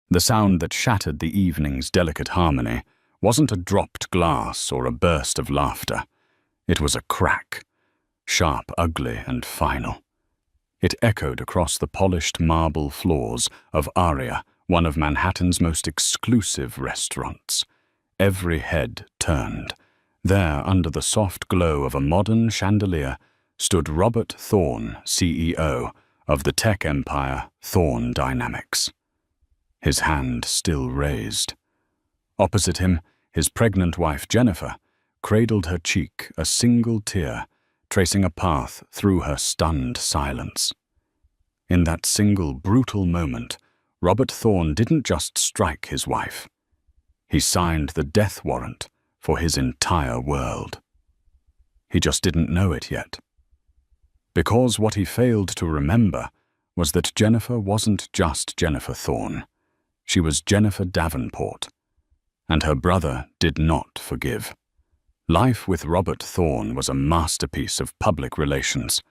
The sound that shattered the evening's delicate harmony wasn't a dropped glass or a burst of laughter. It was a crack, sharp, ugly, and final. It echoed across the polished marble floors of Aria, one of Manhattan's most exclusive restaurants. Every head turned. There, under the soft glow of a modern chandelier, stood Robert Thorne, CEO of the tech empire Thorne Dynamics. His hand still raised. Opposite him, his pregnant wife Jennifer cradled her cheek, a single tear tracing a path through her stunned silence. In that single brutal moment, Robert Thorne didn't just strike his wife. He signed the death warrant for his entire world. He just didn't know it yet. Because what he failed to remember was that Jennifer wasn't just Jennifer Thorne. She was Jennifer Davenport, and her brother did not forgive. Life with Robert Thorne was a masterpiece of public relations.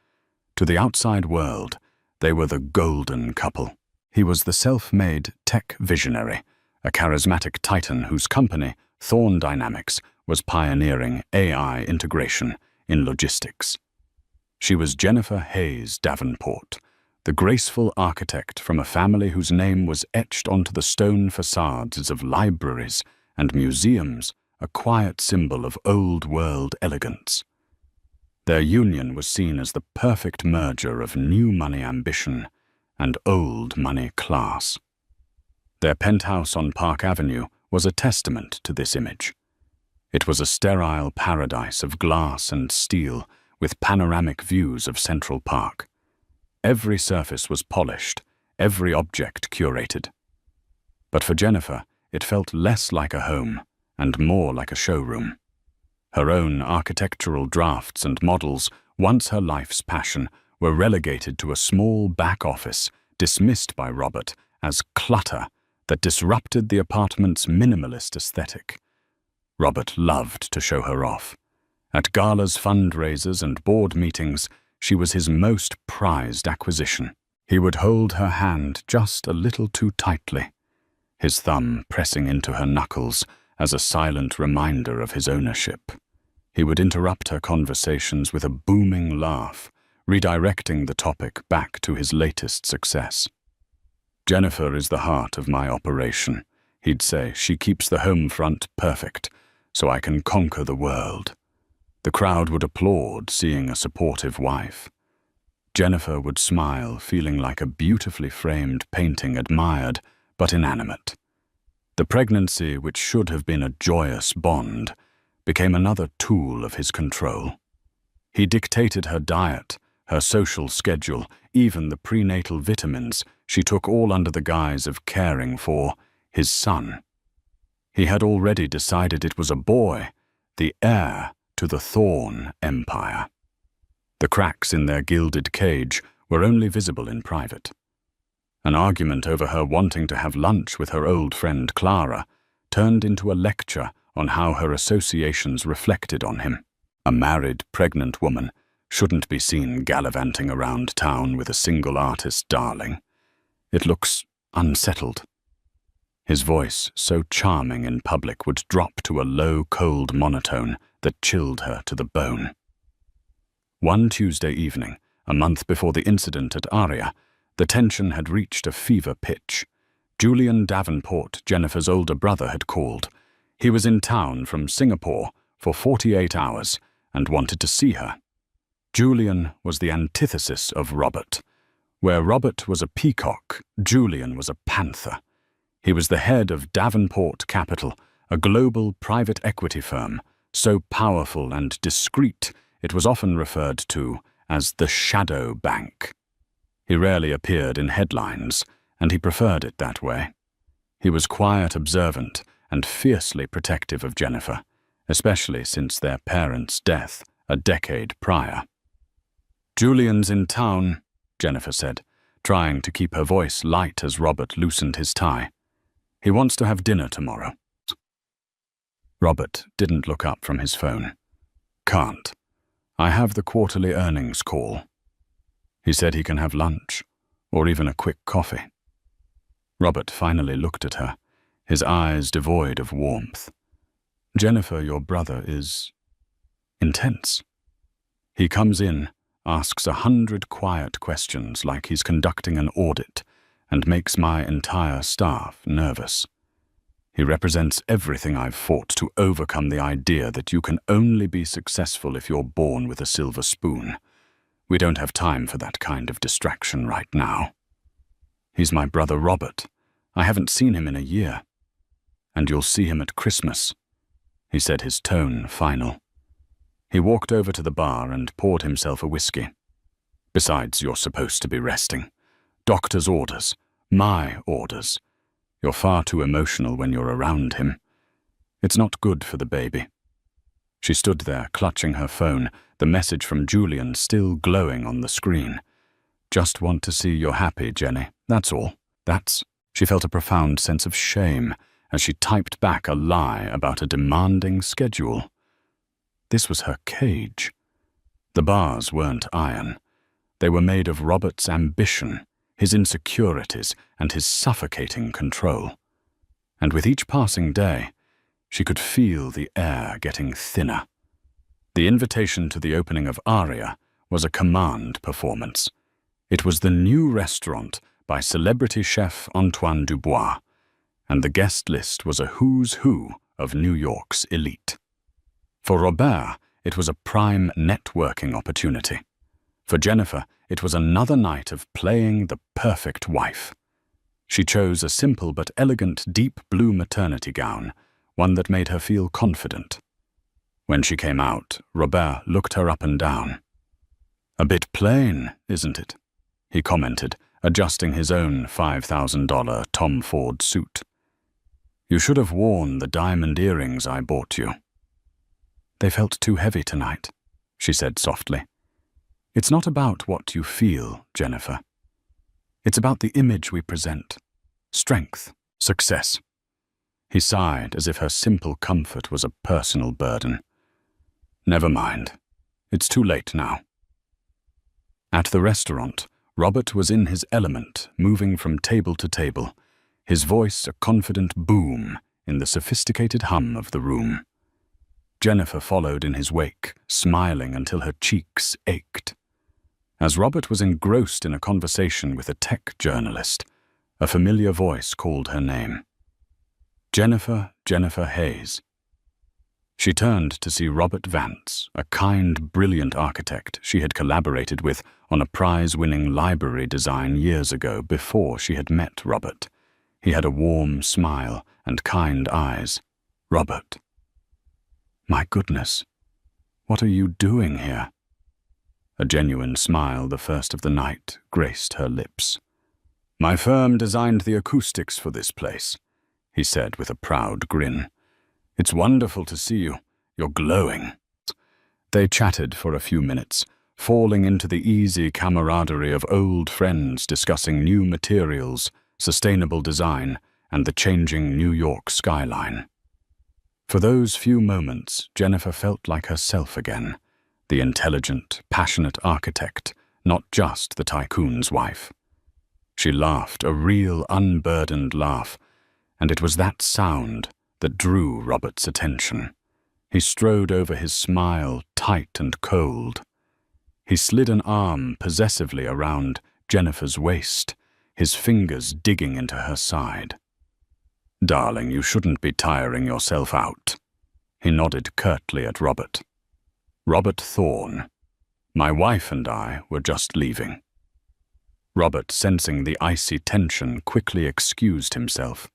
To the outside world, they were the golden couple. He was the self-made tech visionary, a charismatic titan whose company, Thorne Dynamics, was pioneering AI integration in logistics. She was Jennifer Hayes Davenport, the graceful architect from a family whose name was etched onto the stone facades of libraries and museums, a quiet symbol of old-world elegance. Their union was seen as the perfect merger of new money ambition and old money class. Their penthouse on Park Avenue was a testament to this image. It was a sterile paradise of glass and steel with panoramic views of Central Park. Every surface was polished, every object curated. But for Jennifer, it felt less like a home and more like a showroom. Her own architectural drafts and models, once her life's passion, were relegated to a small back office dismissed by Robert as clutter that disrupted the apartment's minimalist aesthetic. Robert loved to show her off. At galas, fundraisers, and board meetings, she was his most prized acquisition. He would hold her hand just a little too tightly, his thumb pressing into her knuckles as a silent reminder of his ownership. He would interrupt her conversations with a booming laugh, redirecting the topic back to his latest success. "Jennifer is the heart of my operation," he'd say. "She keeps the home front perfect, so I can conquer the world." The crowd would applaud, seeing a supportive wife. Jennifer would smile, feeling like a beautifully framed painting, admired but inanimate. The pregnancy, which should have been a joyous bond, became another tool of his control. He dictated her diet, her social schedule, even the prenatal vitamins she took, all under the guise of caring for his son. He had already decided it was a boy, the heir to the Thorne empire. The cracks in their gilded cage were only visible in private. An argument over her wanting to have lunch with her old friend Clara turned into a lecture on how her associations reflected on him. A married, pregnant woman shouldn't be seen gallivanting around town with a single artist darling. It looks unsettled. His voice, so charming in public, would drop to a low, cold monotone that chilled her to the bone. One Tuesday evening, a month before the incident at Aria, the tension had reached a fever pitch. Julian Davenport, Jennifer's older brother, had called. He was in town from Singapore for 48 hours and wanted to see her. Julian was the antithesis of Robert. Where Robert was a peacock, Julian was a panther. He was the head of Davenport Capital, a global private equity firm, so powerful and discreet it was often referred to as the shadow bank. He rarely appeared in headlines, and he preferred it that way. He was quiet, observant, and fiercely protective of Jennifer, especially since their parents' death a decade prior. "Julian's in town," Jennifer said, trying to keep her voice light as Robert loosened his tie. "He wants to have dinner tomorrow." Robert didn't look up from his phone. "Can't. I have the quarterly earnings call." He said he can have lunch, or even a quick coffee. Robert finally looked at her, his eyes devoid of warmth. Jennifer, your brother is intense. He comes in, asks 100 quiet questions like he's conducting an audit, and makes my entire staff nervous. He represents everything I've fought to overcome the idea that you can only be successful if you're born with a silver spoon. We don't have time for that kind of distraction right now. He's my brother Robert. I haven't seen him in a year. And you'll see him at Christmas, he said, his tone final. He walked over to the bar and poured himself a whiskey. Besides, you're supposed to be resting. Doctor's orders. My orders. You're far too emotional when you're around him. It's not good for the baby. She stood there, clutching her phone, the message from Julian still glowing on the screen. Just want to see you're happy, Jenny. That's all. She felt a profound sense of shame as she typed back a lie about a demanding schedule. This was her cage. The bars weren't iron. They were made of Robert's ambition, his insecurities, and his suffocating control. And with each passing day, she could feel the air getting thinner. The invitation to the opening of Aria was a command performance. It was the new restaurant by celebrity chef Antoine Dubois, and the guest list was a who's who of New York's elite. For Robert, it was a prime networking opportunity. For Jennifer, it was another night of playing the perfect wife. She chose a simple but elegant deep blue maternity gown, one that made her feel confident. When she came out, Robert looked her up and down. "A bit plain, isn't it?" he commented, adjusting his own $5,000 Tom Ford suit. "You should have worn the diamond earrings I bought you." "They felt too heavy tonight," she said softly. "It's not about what you feel, Jennifer. It's about the image we present. Strength, success." He sighed as if her simple comfort was a personal burden. "Never mind. It's too late now." At the restaurant, Robert was in his element, moving from table to table, his voice a confident boom in the sophisticated hum of the room. Jennifer followed in his wake, smiling until her cheeks ached. As Robert was engrossed in a conversation with a tech journalist, a familiar voice called her name. Jennifer Hayes. She turned to see Robert Vance, a kind, brilliant architect she had collaborated with on a prize-winning library design years ago before she had met Robert. He had a warm smile and kind eyes. "Robert." "My goodness, what are you doing here?" A genuine smile, the first of the night, graced her lips. "My firm designed the acoustics for this place," he said with a proud grin. "It's wonderful to see you. You're glowing." They chatted for a few minutes, falling into the easy camaraderie of old friends discussing new materials, sustainable design, and the changing New York skyline. For those few moments, Jennifer felt like herself again, the intelligent, passionate architect, not just the tycoon's wife. She laughed, a real, unburdened laugh, and it was that sound that drew Robert's attention. He strode over his smile, tight and cold. He slid an arm possessively around Jennifer's waist, his fingers digging into her side. "Darling, you shouldn't be tiring yourself out." He nodded curtly at Robert. "Robert Thorne. My wife and I were just leaving." Robert, sensing the icy tension, quickly excused himself.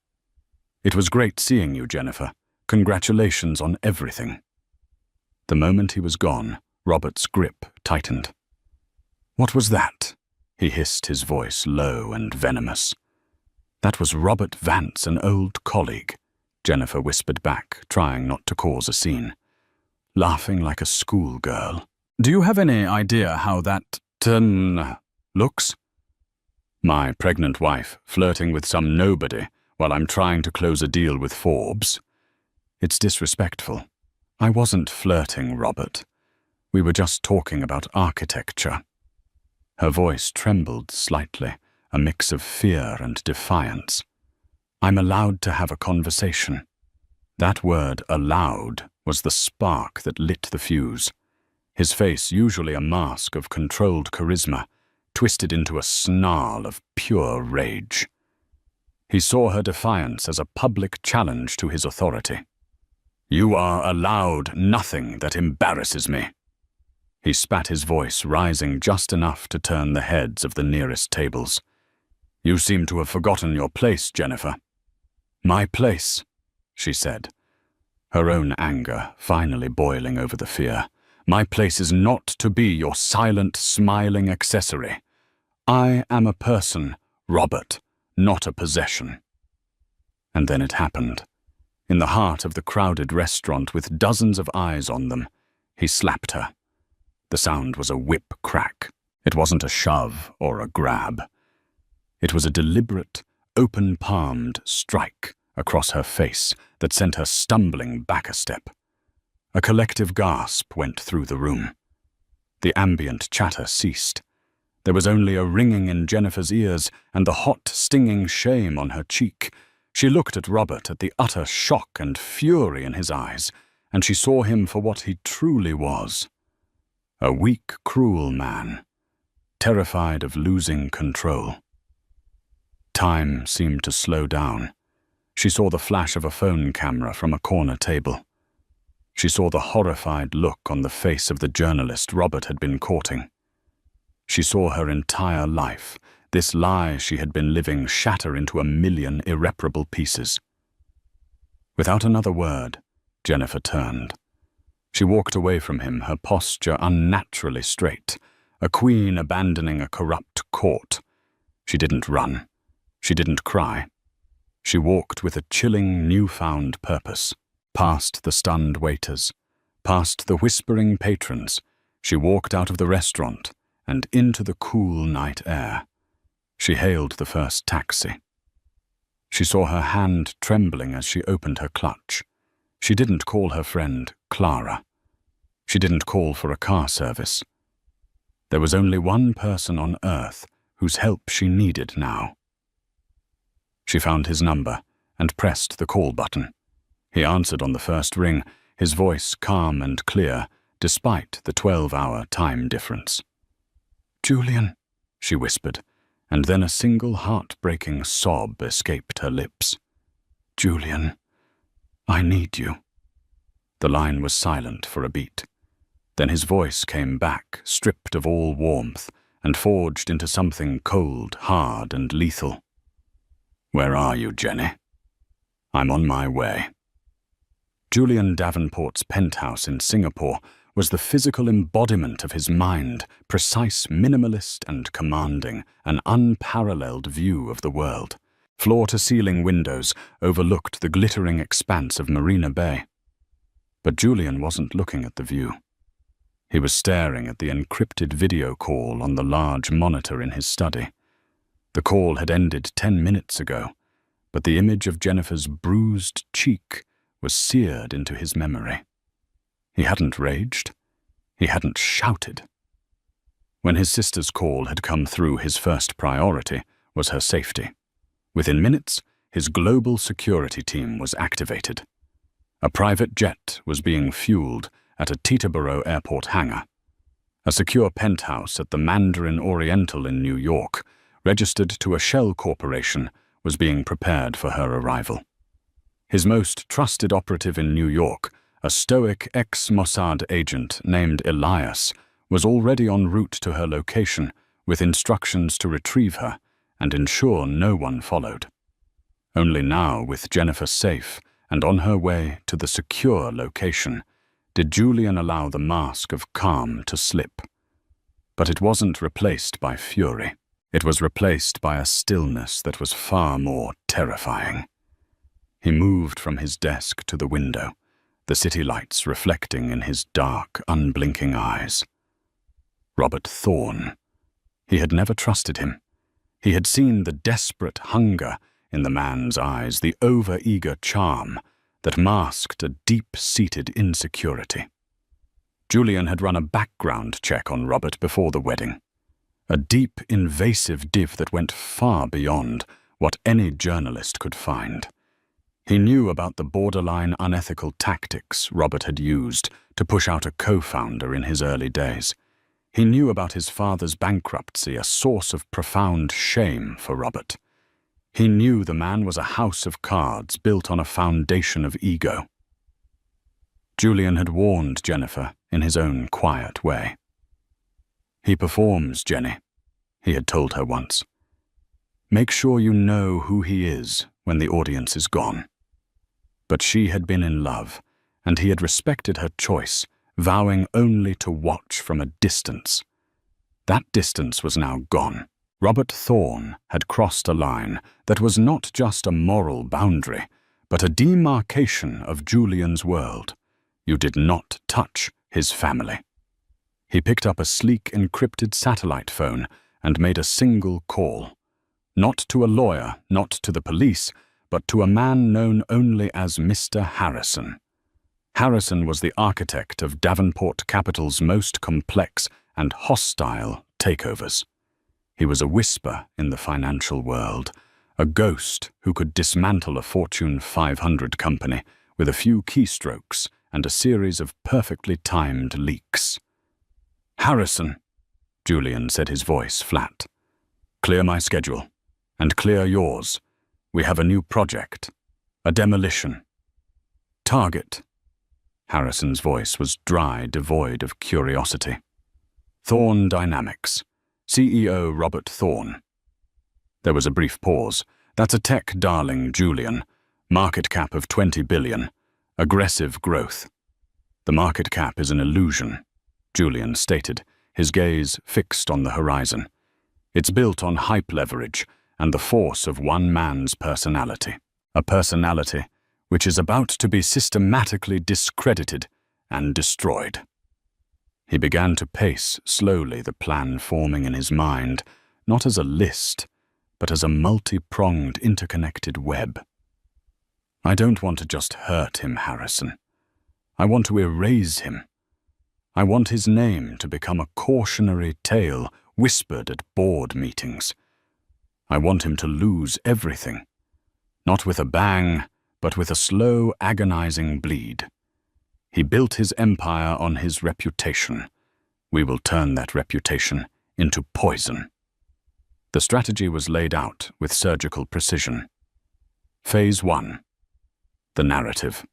"It was great seeing you, Jennifer. Congratulations on everything." The moment he was gone, Robert's grip tightened. "What was that?" he hissed, his voice low and venomous. "That was Robert Vance, an old colleague," Jennifer whispered back, trying not to cause a scene. Laughing like a schoolgirl. "Do you have any idea how that looks?" "My pregnant wife flirting with some nobody while I'm trying to close a deal with Forbes. It's disrespectful. I wasn't flirting, Robert. We were just talking about architecture." Her voice trembled slightly, a mix of fear and defiance. I'm allowed to have a conversation. That word, allowed, was the spark that lit the fuse. His face, usually a mask of controlled charisma, twisted into a snarl of pure rage. He saw her defiance as a public challenge to his authority. You are allowed nothing that embarrasses me. He spat his voice, rising just enough to turn the heads of the nearest tables. You seem to have forgotten your place, Jennifer. My place, she said, her own anger finally boiling over the fear. My place is not to be your silent, smiling accessory. I am a person, Robert, not a possession. And then it happened. In the heart of the crowded restaurant with dozens of eyes on them, he slapped her. The sound was a whip crack. It wasn't a shove or a grab. It was a deliberate, open-palmed strike across her face that sent her stumbling back a step. A collective gasp went through the room. The ambient chatter ceased. There was only a ringing in Jennifer's ears and the hot, stinging shame on her cheek. She looked at Robert at the utter shock and fury in his eyes, and she saw him for what he truly was. A weak, cruel man, terrified of losing control. Time seemed to slow down. She saw the flash of a phone camera from a corner table. She saw the horrified look on the face of the journalist Robert had been courting. She saw her entire life, this lie she had been living, shatter into a million irreparable pieces. Without another word, Jennifer turned. She walked away from him, her posture unnaturally straight, a queen abandoning a corrupt court. She didn't run. She didn't cry. She walked with a chilling, newfound purpose. Past the stunned waiters, past the whispering patrons, she walked out of the restaurant and into the cool night air. She hailed the first taxi. She saw her hand trembling as she opened her clutch. She didn't call her friend Clara. She didn't call for a car service. There was only one person on earth whose help she needed now. She found his number and pressed the call button. He answered on the first ring, his voice calm and clear, despite the 12-hour time difference. "Julian," she whispered, and then a single heart-breaking sob escaped her lips. "Julian, I need you." The line was silent for a beat. Then his voice came back, stripped of all warmth, and forged into something cold, hard, and lethal. "Where are you, Jenny?" "I'm on my way." Julian Davenport's penthouse in Singapore was the physical embodiment of his mind, precise, minimalist, and commanding, an unparalleled view of the world. Floor-to-ceiling windows overlooked the glittering expanse of Marina Bay. But Julian wasn't looking at the view. He was staring at the encrypted video call on the large monitor in his study. The call had ended 10 minutes ago, but the image of Jennifer's bruised cheek was seared into his memory. He hadn't raged. He hadn't shouted. When his sister's call had come through, his first priority was her safety. Within minutes, his global security team was activated. A private jet was being fueled at a Teterboro airport hangar. A secure penthouse at the Mandarin Oriental in New York, registered to a shell corporation, was being prepared for her arrival. His most trusted operative in New York, a stoic ex-Mossad agent named Elias, was already en route to her location with instructions to retrieve her and ensure no one followed. Only now, with Jennifer safe and on her way to the secure location, did Julian allow the mask of calm to slip. But it wasn't replaced by fury. It was replaced by a stillness that was far more terrifying. He moved from his desk to the window, the city lights reflecting in his dark, unblinking eyes. Robert Thorne. He had never trusted him. He had seen the desperate hunger in the man's eyes, the over-eager charm that masked a deep-seated insecurity. Julian had run a background check on Robert before the wedding. A deep, invasive div that went far beyond what any journalist could find. He knew about the borderline unethical tactics Robert had used to push out a co-founder in his early days. He knew about his father's bankruptcy, a source of profound shame for Robert. He knew the man was a house of cards built on a foundation of ego. Julian had warned Jennifer in his own quiet way. "He performs, Jenny," he had told her once. "Make sure you know who he is when the audience is gone." But she had been in love, and he had respected her choice, vowing only to watch from a distance. That distance was now gone. Robert Thorne had crossed a line that was not just a moral boundary, but a demarcation of Julian's world. You did not touch his family. He picked up a sleek encrypted satellite phone and made a single call. Not to a lawyer, not to the police, but to a man known only as Mr. Harrison. Harrison was the architect of Davenport Capital's most complex and hostile takeovers. He was a whisper in the financial world, a ghost who could dismantle a Fortune 500 company with a few keystrokes and a series of perfectly timed leaks. "Harrison," Julian said, his voice flat. "Clear my schedule, and clear yours. We have a new project, a demolition. Target." Harrison's voice was dry, devoid of curiosity. "Thorne Dynamics, CEO Robert Thorne." There was a brief pause. "That's a tech darling, Julian. Market cap of 20 billion. Aggressive growth." "The market cap is an illusion," Julian stated, his gaze fixed on the horizon. "It's built on hype leverage and the force of one man's personality. A personality which is about to be systematically discredited and destroyed." He began to pace slowly, the plan forming in his mind, not as a list, but as a multi-pronged, interconnected web. "I don't want to just hurt him, Harrison. I want to erase him. I want his name to become a cautionary tale whispered at board meetings. I want him to lose everything, not with a bang, but with a slow, agonizing bleed. He built his empire on his reputation. We will turn that reputation into poison." The strategy was laid out with surgical precision. Phase 1. The narrative.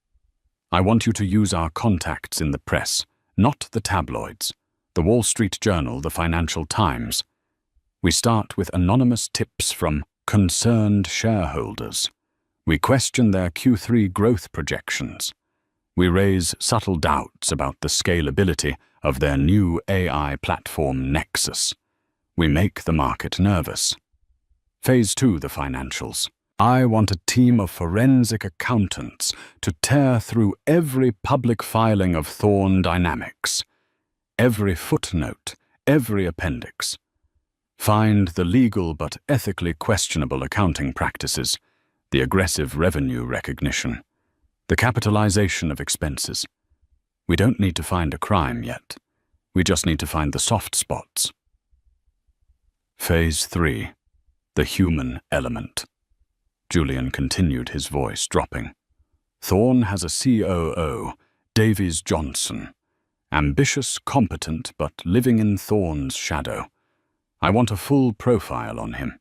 "I want you to use our contacts in the press, not the tabloids, the Wall Street Journal, the Financial Times. We start with anonymous tips from concerned shareholders. We question their Q3 growth projections. We raise subtle doubts about the scalability of their new AI platform Nexus. We make the market nervous." Phase 2, the financials. "I want a team of forensic accountants to tear through every public filing of Thorne Dynamics, every footnote, every appendix. Find the legal but ethically questionable accounting practices, the aggressive revenue recognition, the capitalization of expenses. We don't need to find a crime yet. We just need to find the soft spots." Phase 3. The human element. Julian continued, his voice dropping. "Thorne has a COO, Davies Johnson. Ambitious, competent, but living in Thorne's shadow. I want a full profile on him.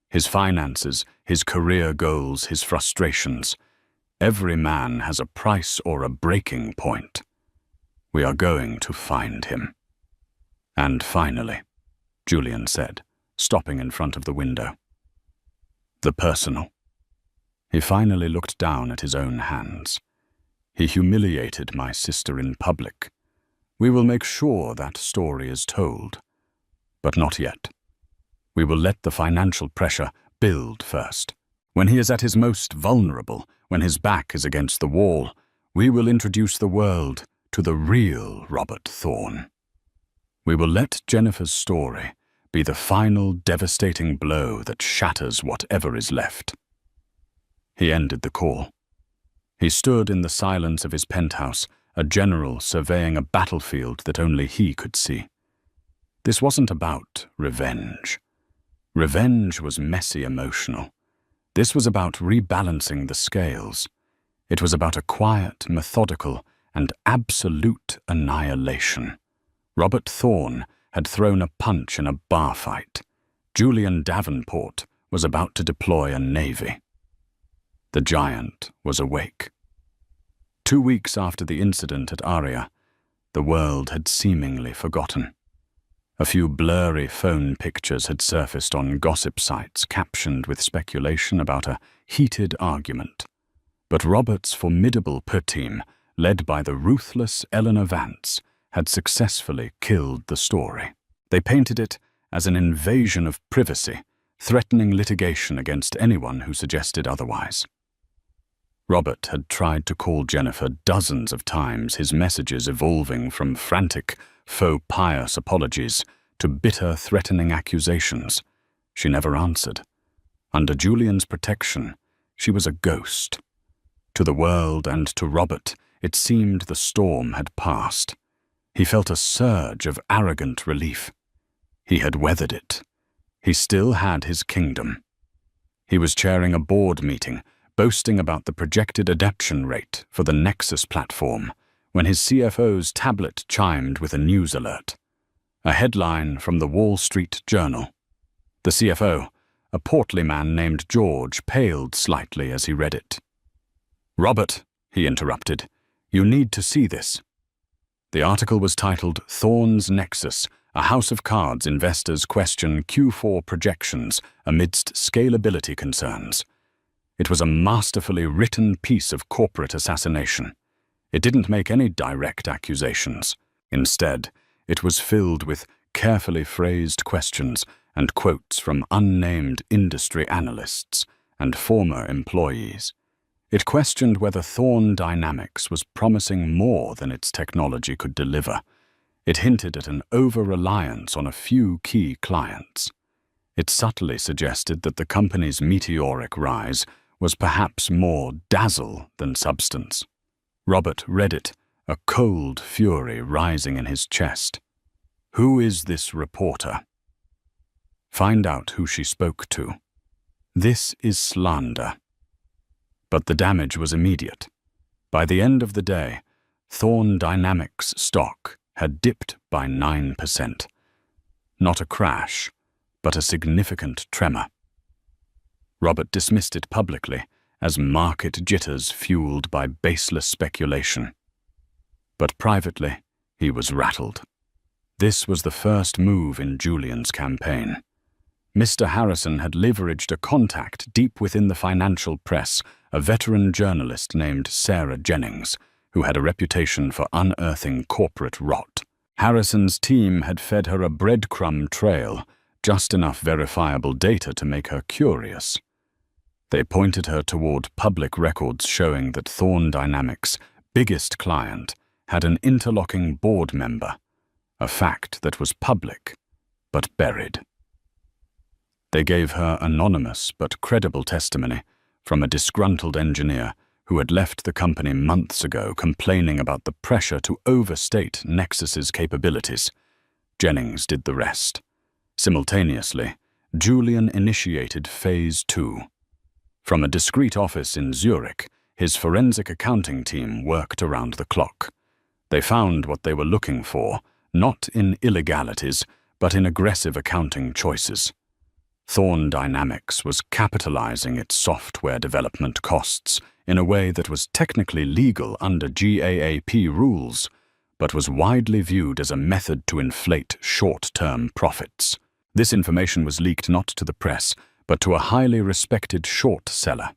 His finances, his career goals, his frustrations. Every man has a price or a breaking point. We are going to find him." "And finally," Julian said, stopping in front of the window, "the personal." He finally looked down at his own hands. "He humiliated my sister in public. We will make sure that story is told. But not yet. We will let the financial pressure build first. When he is at his most vulnerable, when his back is against the wall, we will introduce the world to the real Robert Thorne. We will let Jennifer's story be the final devastating blow that shatters whatever is left." He ended the call. He stood in the silence of his penthouse, a general surveying a battlefield that only he could see. This wasn't about revenge. Revenge was messy emotional. This was about rebalancing the scales. It was about a quiet, methodical, and absolute annihilation. Robert Thorne had thrown a punch in a bar fight. Julian Davenport was about to deploy a navy. The giant was awake. 2 weeks after the incident at Aria, the world had seemingly forgotten. A few blurry phone pictures had surfaced on gossip sites captioned with speculation about a heated argument. But Robert's formidable per-team, led by the ruthless Eleanor Vance, had successfully killed the story. They painted it as an invasion of privacy, threatening litigation against anyone who suggested otherwise. Robert had tried to call Jennifer dozens of times, his messages evolving from frantic, faux pious apologies to bitter, threatening accusations. She never answered. Under Julian's protection, she was a ghost. To the world and to Robert, it seemed the storm had passed. He felt a surge of arrogant relief. He had weathered it. He still had his kingdom. He was chairing a board meeting, boasting about the projected adoption rate for the Nexus platform, when his CFO's tablet chimed with a news alert. A headline from the Wall Street Journal. The CFO, a portly man named George, paled slightly as he read it. "Robert," he interrupted, "you need to see this." The article was titled Thorne's Nexus, a House of Cards investors question Q4 projections amidst scalability concerns. It was a masterfully written piece of corporate assassination. It didn't make any direct accusations. Instead, it was filled with carefully phrased questions and quotes from unnamed industry analysts and former employees. It questioned whether Thorne Dynamics was promising more than its technology could deliver. It hinted at an over-reliance on a few key clients. It subtly suggested that the company's meteoric rise was perhaps more dazzle than substance. Robert read it, a cold fury rising in his chest. Who is this reporter? Find out who she spoke to. This is slander. But the damage was immediate. By the end of the day, Thorne Dynamics stock had dipped by 9%. Not a crash, but a significant tremor. Robert dismissed it publicly as market jitters fueled by baseless speculation. But privately, he was rattled. This was the first move in Julian's campaign. Mr. Harrison had leveraged a contact deep within the financial press, a veteran journalist named Sarah Jennings, who had a reputation for unearthing corporate rot. Harrison's team had fed her a breadcrumb trail, just enough verifiable data to make her curious. They pointed her toward public records showing that Thorne Dynamics' biggest client had an interlocking board member, a fact that was public, but buried. They gave her anonymous but credible testimony from a disgruntled engineer who had left the company months ago complaining about the pressure to overstate Nexus's capabilities. Jennings did the rest. Simultaneously, Julian initiated Phase 2. From a discreet office in Zurich, his forensic accounting team worked around the clock. They found what they were looking for, not in illegalities, but in aggressive accounting choices. Thorne Dynamics was capitalizing its software development costs in a way that was technically legal under GAAP rules, but was widely viewed as a method to inflate short-term profits. This information was leaked not to the press, but to a highly respected short seller,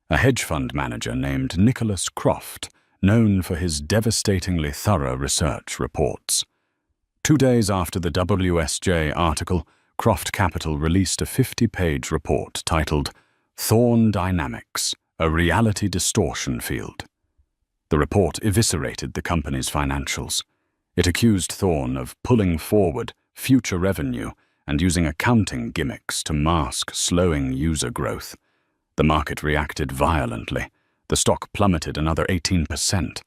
a hedge fund manager named Nicholas Croft, known for his devastatingly thorough research reports. 2 days after the WSJ article, Croft Capital released a 50-page report titled Thorne Dynamics, a Reality Distortion Field. The report eviscerated the company's financials. It accused Thorne of pulling forward future revenue and using accounting gimmicks to mask slowing user growth. The market reacted violently. The stock plummeted another 18%.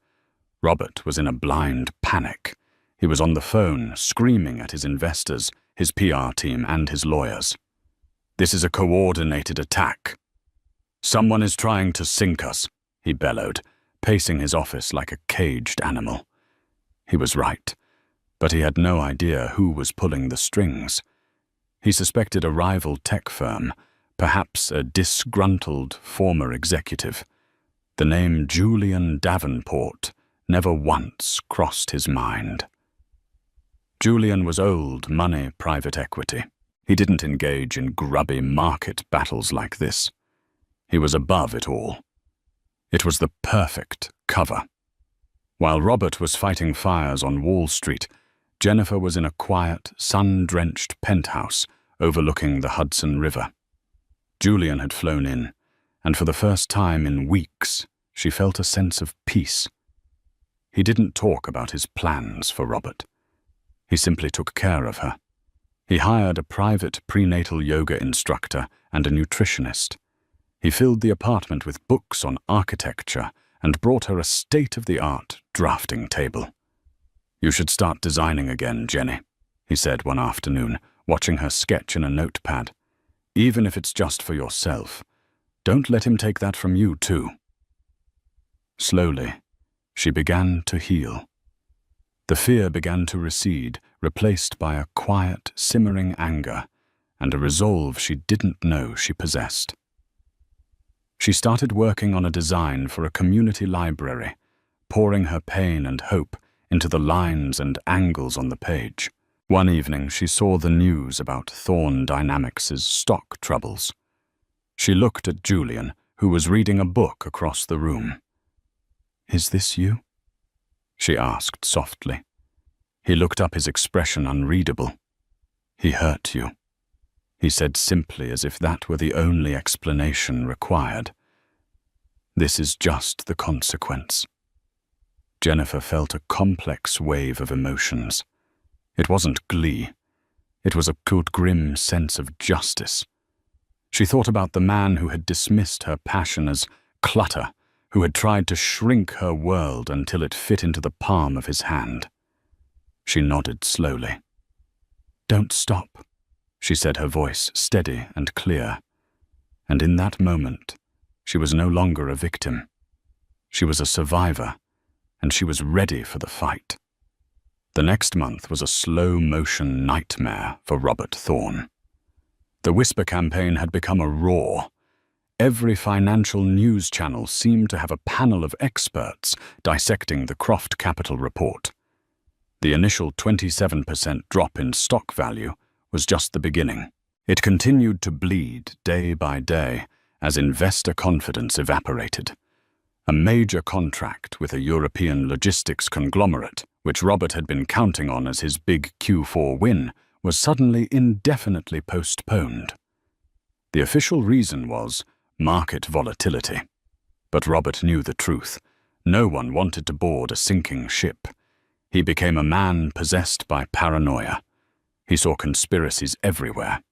Robert was in a blind panic. He was on the phone, screaming at his investors, his PR team, and his lawyers. "This is a coordinated attack," "Someone is trying to sink us," he bellowed, pacing his office like a caged animal. He was right, but he had no idea who was pulling the strings. He suspected a rival tech firm, perhaps a disgruntled former executive. The name Julian Davenport never once crossed his mind. Julian was old money private equity. He didn't engage in grubby market battles like this. He was above it all. It was the perfect cover. While Robert was fighting fires on Wall Street, Jennifer was in a quiet, sun-drenched penthouse overlooking the Hudson River. Julian had flown in, and for the first time in weeks, she felt a sense of peace. He didn't talk about his plans for Robert. He simply took care of her. He hired a private prenatal yoga instructor and a nutritionist. He filled the apartment with books on architecture and brought her a state-of-the-art drafting table. "You should start designing again, Jenny," he said one afternoon, watching her sketch in a notepad. "Even if it's just for yourself. Don't let him take that from you, too." Slowly, she began to heal. The fear began to recede, replaced by a quiet, simmering anger and a resolve she didn't know she possessed. She started working on a design for a community library, pouring her pain and hope into the lines and angles on the page. One evening, she saw the news about Thorne Dynamics' stock troubles. She looked at Julian, who was reading a book across the room. "Is this you?" she asked softly. He looked up, his expression unreadable. "He hurt you," he said simply, as if that were the only explanation required. "This is just the consequence." Jennifer felt a complex wave of emotions. It wasn't glee. It was a good, grim sense of justice. She thought about the man who had dismissed her passion as clutter, who had tried to shrink her world until it fit into the palm of his hand. She nodded slowly. "Don't stop," she said, her voice steady and clear. And in that moment, she was no longer a victim. She was a survivor, and she was ready for the fight. The next month was a slow-motion nightmare for Robert Thorne. The Whisper campaign had become a roar. Every financial news channel seemed to have a panel of experts dissecting the Croft Capital report. The initial 27% drop in stock value was just the beginning. It continued to bleed day by day as investor confidence evaporated. A major contract with a European logistics conglomerate, which Robert had been counting on as his big Q4 win, was suddenly indefinitely postponed. The official reason was market volatility. But Robert knew the truth. No one wanted to board a sinking ship. He became a man possessed by paranoia. He saw conspiracies everywhere.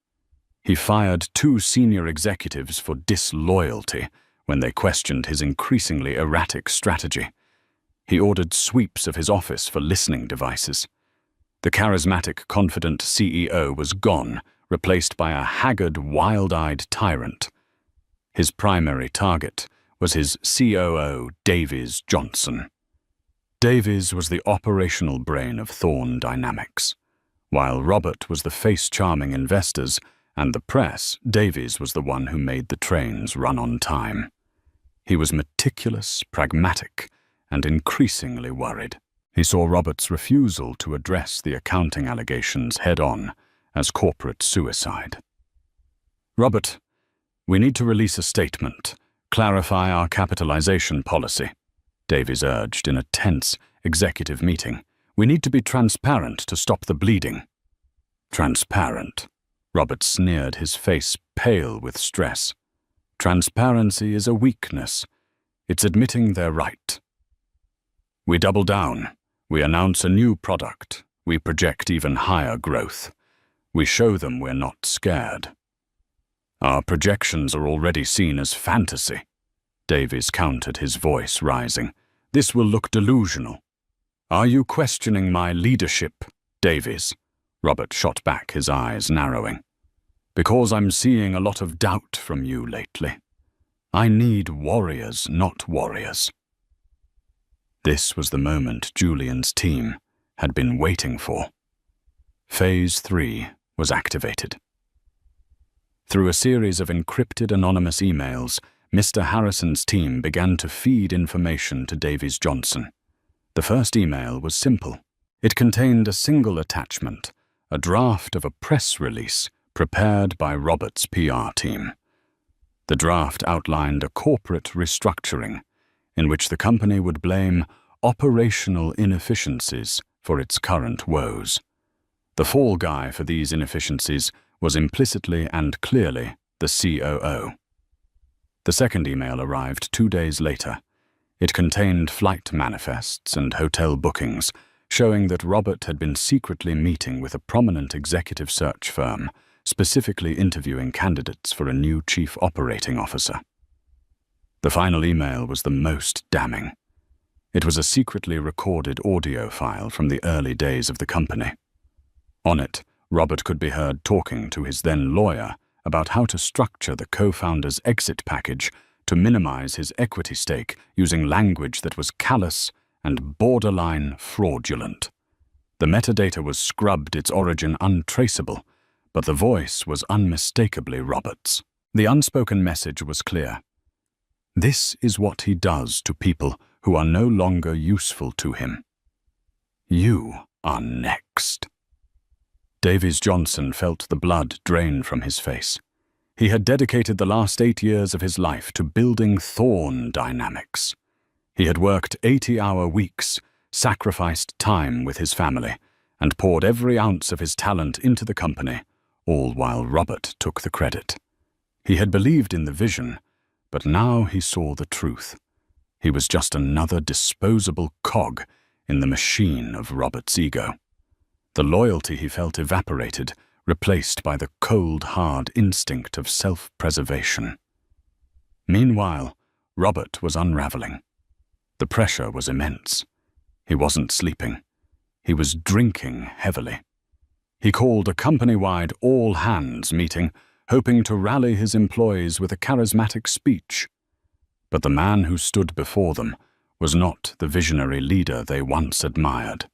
He fired 2 senior executives for disloyalty when they questioned his increasingly erratic strategy. He ordered sweeps of his office for listening devices. The charismatic, confident CEO was gone, replaced by a haggard, wild-eyed tyrant. His primary target was his COO, Davies Johnson. Davies was the operational brain of Thorne Dynamics. While Robert was the face-charming investors and the press, Davies was the one who made the trains run on time. He was meticulous, pragmatic, and increasingly worried. He saw Robert's refusal to address the accounting allegations head-on as corporate suicide. "Robert, we need to release a statement, clarify our capitalization policy," Davies urged in a tense executive meeting. "We need to be transparent to stop the bleeding." "Transparent?" Robert sneered, his face pale with stress. "Transparency is a weakness. It's admitting they're right. We double down. We announce a new product. We project even higher growth. We show them we're not scared." "Our projections are already seen as fantasy," Davies countered, his voice rising. "This will look delusional." "Are you questioning my leadership, Davies?" Robert shot back, his eyes narrowing. "Because I'm seeing a lot of doubt from you lately." I need warriors, not warriors. This was the moment Julian's team had been waiting for. Phase 3 was activated. Through a series of encrypted anonymous emails, Mr. Harrison's team began to feed information to Davies Johnson. The first email was simple. It contained a single attachment, a draft of a press release prepared by Robert's PR team. The draft outlined a corporate restructuring in which the company would blame operational inefficiencies for its current woes. The fall guy for these inefficiencies was implicitly and clearly the COO. The second email arrived 2 days later. It contained flight manifests and hotel bookings, showing that Robert had been secretly meeting with a prominent executive search firm, specifically interviewing candidates for a new chief operating officer. The final email was the most damning. It was a secretly recorded audio file from the early days of the company. On it, Robert could be heard talking to his then lawyer about how to structure the co-founder's exit package to minimize his equity stake using language that was callous and borderline fraudulent. The metadata was scrubbed, its origin untraceable, but the voice was unmistakably Robert's. The unspoken message was clear. This is what he does to people who are no longer useful to him. You are next. Davies Johnson felt the blood drain from his face. He had dedicated the last 8 years of his life to building Thorn dynamics. He had worked 80-hour weeks, sacrificed time with his family, and poured every ounce of his talent into the company, all while Robert took the credit. He had believed in the vision, but now he saw the truth. He was just another disposable cog in the machine of Robert's ego. The loyalty he felt evaporated, replaced by the cold, hard instinct of self-preservation. Meanwhile, Robert was unraveling. The pressure was immense. He wasn't sleeping. He was drinking heavily. He called a company-wide all-hands meeting, hoping to rally his employees with a charismatic speech. But the man who stood before them was not the visionary leader they once admired.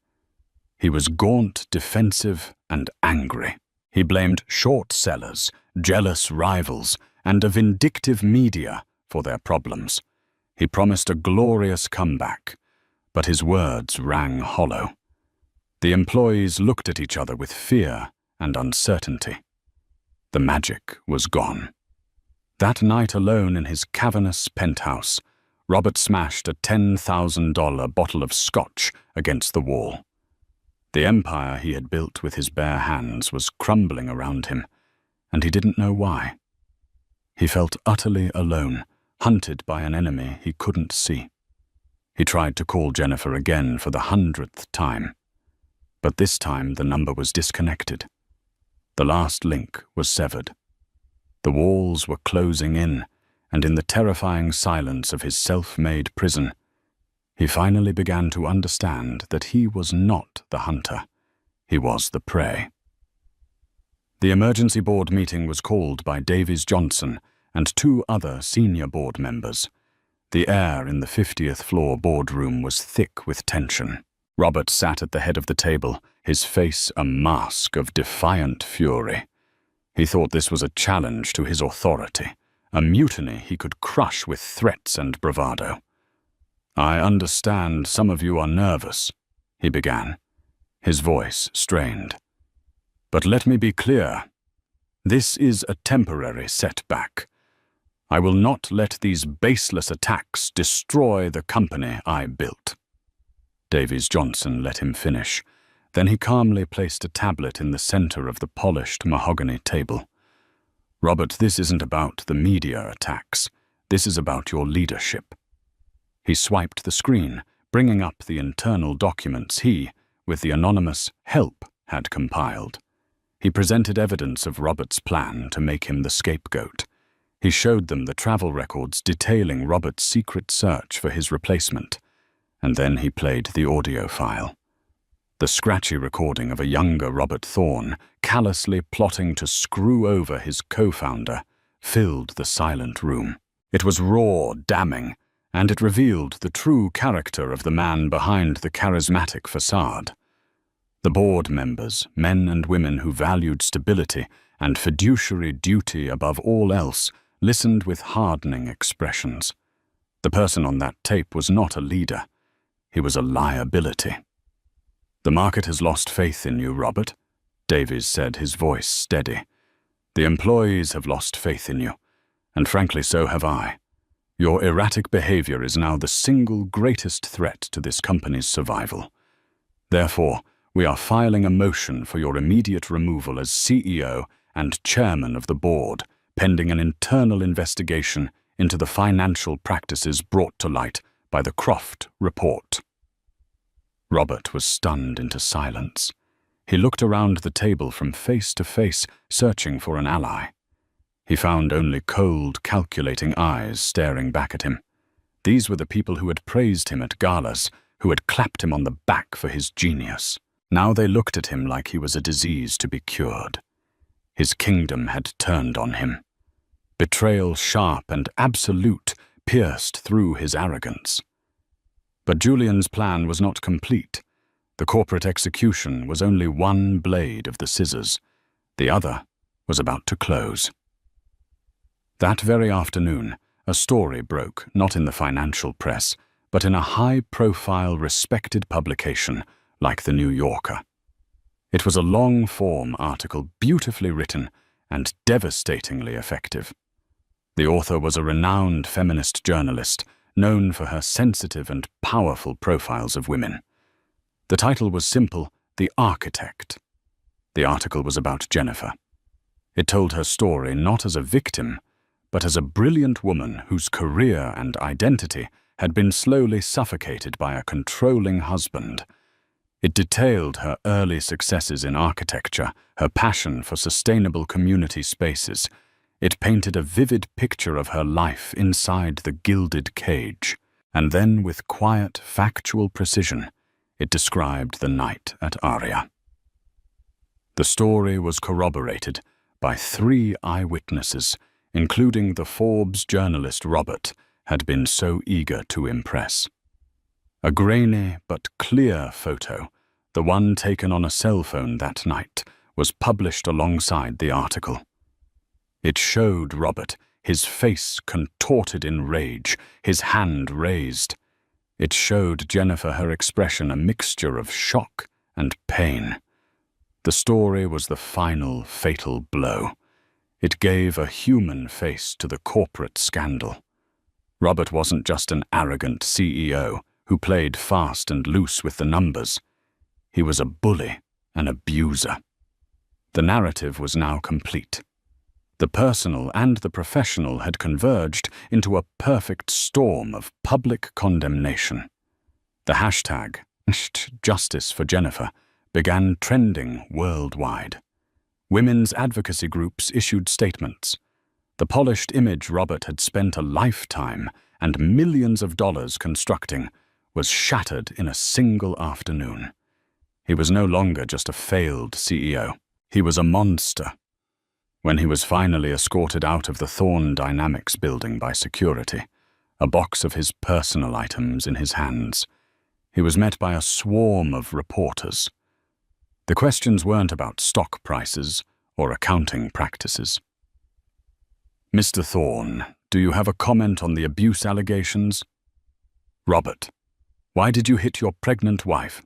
He was gaunt, defensive, and angry. He blamed short sellers, jealous rivals, and a vindictive media for their problems. He promised a glorious comeback, but his words rang hollow. The employees looked at each other with fear and uncertainty. The magic was gone. That night alone in his cavernous penthouse, Robert smashed a $10,000 bottle of scotch against the wall. The empire he had built with his bare hands was crumbling around him, and he didn't know why. He felt utterly alone, hunted by an enemy he couldn't see. He tried to call Jennifer again for the 100th time, but this time the number was disconnected. The last link was severed. The walls were closing in, and in the terrifying silence of his self-made prison, he finally began to understand that he was not the hunter. He was the prey. The emergency board meeting was called by Davies Johnson and 2 other senior board members. The air in the 50th floor boardroom was thick with tension. Robert sat at the head of the table, his face a mask of defiant fury. He thought this was a challenge to his authority, a mutiny he could crush with threats and bravado. "I understand some of you are nervous," he began, his voice strained. "But let me be clear. This is a temporary setback. I will not let these baseless attacks destroy the company I built." Davies Johnson let him finish. Then he calmly placed a tablet in the center of the polished mahogany table. "Robert, this isn't about the media attacks. This is about your leadership." He swiped the screen, bringing up the internal documents he, with the anonymous help, had compiled. He presented evidence of Robert's plan to make him the scapegoat. He showed them the travel records detailing Robert's secret search for his replacement, and then he played the audio file. The scratchy recording of a younger Robert Thorne, callously plotting to screw over his co-founder, filled the silent room. It was raw, damning, and it revealed the true character of the man behind the charismatic facade. The board members, men and women who valued stability and fiduciary duty above all else, listened with hardening expressions. The person on that tape was not a leader. He was a liability. "The market has lost faith in you, Robert," Davies said, his voice steady. "The employees have lost faith in you, and frankly so have I. Your erratic behavior is now the single greatest threat to this company's survival. Therefore, we are filing a motion for your immediate removal as CEO and chairman of the board, pending an internal investigation into the financial practices brought to light by the Croft report." Robert was stunned into silence. He looked around the table from face to face, searching for an ally. He found only cold, calculating eyes staring back at him. These were the people who had praised him at galas, who had clapped him on the back for his genius. Now they looked at him like he was a disease to be cured. His kingdom had turned on him. Betrayal sharp and absolute pierced through his arrogance. But Julian's plan was not complete. The corporate execution was only one blade of the scissors. The other was about to close. That very afternoon, a story broke, not in the financial press, but in a high-profile, respected publication like The New Yorker. It was a long-form article, beautifully written and devastatingly effective. The author was a renowned feminist journalist, known for her sensitive and powerful profiles of women. The title was simple, The Architect. The article was about Jennifer. It told her story not as a victim, but as a brilliant woman whose career and identity had been slowly suffocated by a controlling husband. It detailed her early successes in architecture, her passion for sustainable community spaces. It painted a vivid picture of her life inside the gilded cage. And then, with quiet, factual precision, it described the night at Aria. The story was corroborated by 3 eyewitnesses, including the Forbes journalist Robert had been so eager to impress. A grainy but clear photo, the one taken on a cell phone that night, was published alongside the article. It showed Robert, his face contorted in rage, his hand raised. It showed Jennifer, her expression a mixture of shock and pain. The story was the final, fatal blow. It gave a human face to the corporate scandal. Robert wasn't just an arrogant CEO who played fast and loose with the numbers. He was a bully, an abuser. The narrative was now complete. The personal and the professional had converged into a perfect storm of public condemnation. The hashtag, #Justice for Jennifer, began trending worldwide. Women's advocacy groups issued statements. The polished image Robert had spent a lifetime and millions of dollars constructing was shattered in a single afternoon. He was no longer just a failed CEO. He was a monster. When he was finally escorted out of the Thorn Dynamics building by security, a box of his personal items in his hands, he was met by a swarm of reporters. The questions weren't about stock prices or accounting practices. "Mr. Thorn, do you have a comment on the abuse allegations?" "Robert, why did you hit your pregnant wife?"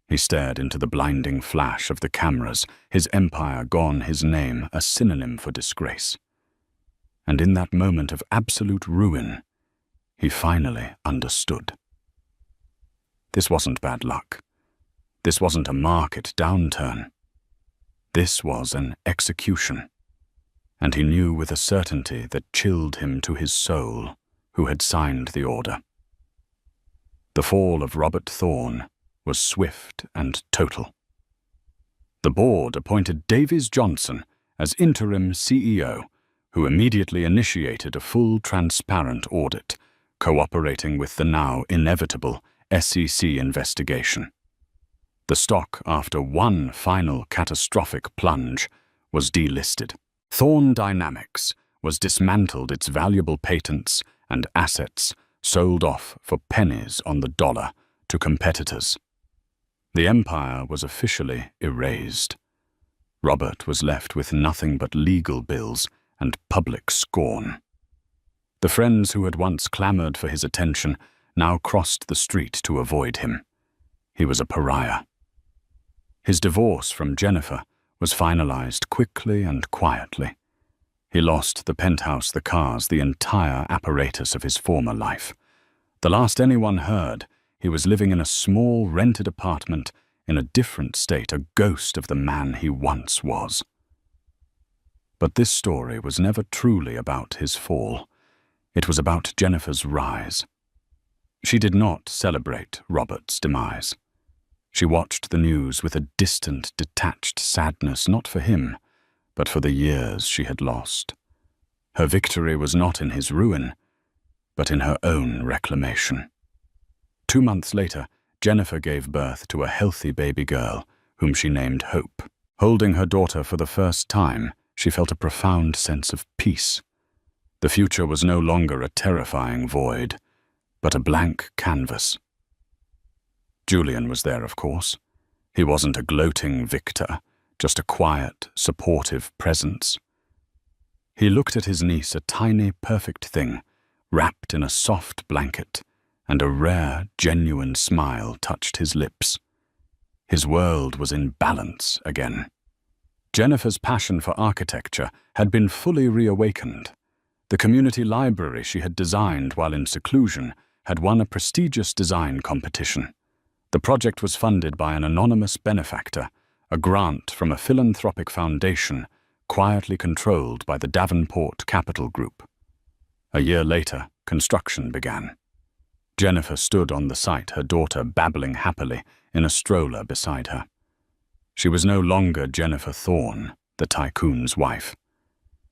He stared into the blinding flash of the cameras, his empire gone, his name a synonym for disgrace. And in that moment of absolute ruin, he finally understood. This wasn't bad luck. This wasn't a market downturn. This was an execution. And he knew with a certainty that chilled him to his soul who had signed the order. The fall of Robert Thorn was swift and total. The board appointed Davies Johnson as interim CEO, who immediately initiated a full, transparent audit, cooperating with the now inevitable SEC investigation. The stock, after one final catastrophic plunge, was delisted. Thorn Dynamics was dismantled its valuable patents and assets sold off for pennies on the dollar to competitors. The empire was officially erased. Robert was left with nothing but legal bills and public scorn. The friends who had once clamored for his attention now crossed the street to avoid him. He was a pariah. His divorce from Jennifer was finalized quickly and quietly. He lost the penthouse, the cars, the entire apparatus of his former life. The last anyone heard, he was living in a small rented apartment in a different state, a ghost of the man he once was. But this story was never truly about his fall. It was about Jennifer's rise. She did not celebrate Robert's demise. She watched the news with a distant, detached sadness, not for him, but for the years she had lost. Her victory was not in his ruin, but in her own reclamation. 2 months later, Jennifer gave birth to a healthy baby girl, whom she named Hope. Holding her daughter for the first time, she felt a profound sense of peace. The future was no longer a terrifying void, but a blank canvas. Julian was there, of course. He wasn't a gloating victor, just a quiet, supportive presence. He looked at his niece, a tiny, perfect thing, wrapped in a soft blanket, and a rare, genuine smile touched his lips. His world was in balance again. Jennifer's passion for architecture had been fully reawakened. The community library she had designed while in seclusion had won a prestigious design competition. The project was funded by an anonymous benefactor, a grant from a philanthropic foundation quietly controlled by the Davenport Capital Group. A year later, construction began. Jennifer stood on the site, her daughter babbling happily in a stroller beside her. She was no longer Jennifer Thorne, the tycoon's wife.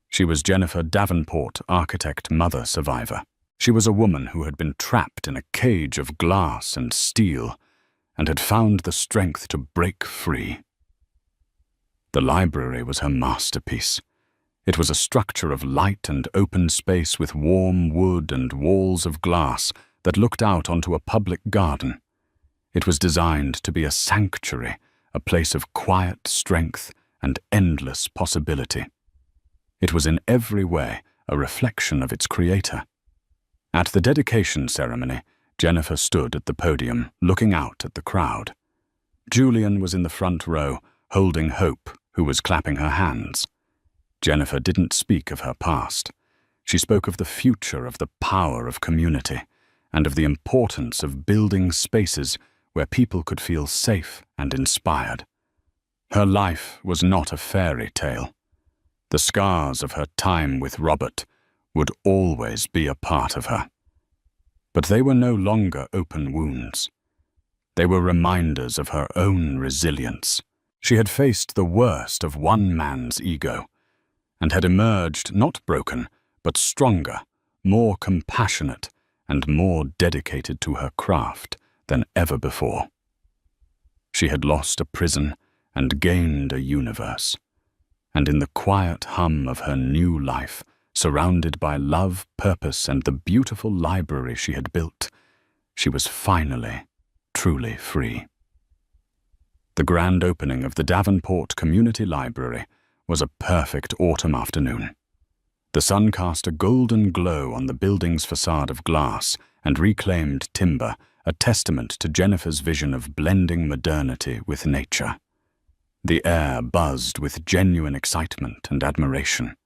She was Jennifer Davenport, architect mother survivor. She was a woman who had been trapped in a cage of glass and steel and had found the strength to break free. The library was her masterpiece. It was a structure of light and open space with warm wood and walls of glass that looked out onto a public garden. It was designed to be a sanctuary, a place of quiet strength and endless possibility. It was in every way a reflection of its creator. At the dedication ceremony, Jennifer stood at the podium, looking out at the crowd. Julian was in the front row, holding Hope, who was clapping her hands. Jennifer didn't speak of her past. She spoke of the future, of the power of community, and of the importance of building spaces where people could feel safe and inspired. Her life was not a fairy tale. The scars of her time with Robert would always be a part of her. But they were no longer open wounds. They were reminders of her own resilience. She had faced the worst of one man's ego, and had emerged not broken, but stronger, more compassionate, and more dedicated to her craft than ever before. She had lost a prison and gained a universe, and in the quiet hum of her new life, surrounded by love, purpose, and the beautiful library she had built, she was finally, truly free. The grand opening of the Davenport Community Library was a perfect autumn afternoon. The sun cast a golden glow on the building's facade of glass and reclaimed timber, a testament to Jennifer's vision of blending modernity with nature. The air buzzed with genuine excitement and admiration.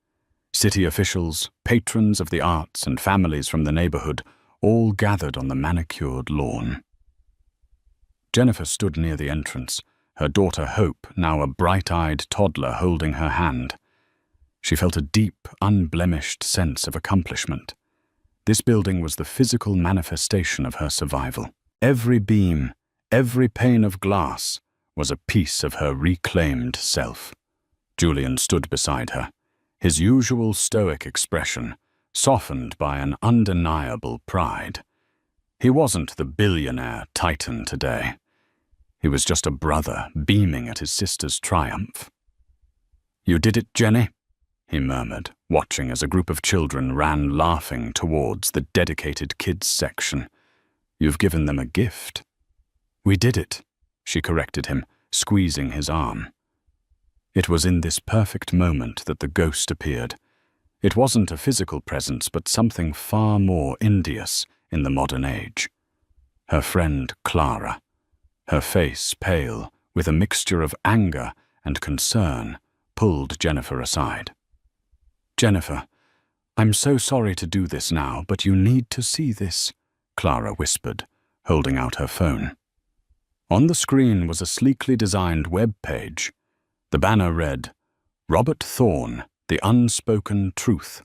City officials, patrons of the arts, and families from the neighborhood all gathered on the manicured lawn. Jennifer stood near the entrance, her daughter Hope, now a bright-eyed toddler, holding her hand. She felt a deep, unblemished sense of accomplishment. This building was the physical manifestation of her survival. Every beam, every pane of glass was a piece of her reclaimed self. Julian stood beside her, his usual stoic expression softened by an undeniable pride. He wasn't the billionaire titan today. He was just a brother beaming at his sister's triumph. "You did it, Jenny," he murmured, watching as a group of children ran laughing towards the dedicated kids section. "You've given them a gift." "We did it," she corrected him, squeezing his arm. It was in this perfect moment that the ghost appeared. It wasn't a physical presence, but something far more insidious in the modern age. Her friend Clara, her face pale with a mixture of anger and concern, pulled Jennifer aside. "Jennifer, I'm so sorry to do this now, but you need to see this," Clara whispered, holding out her phone. On the screen was a sleekly designed web page. The banner read, "Robert Thorne, The Unspoken Truth."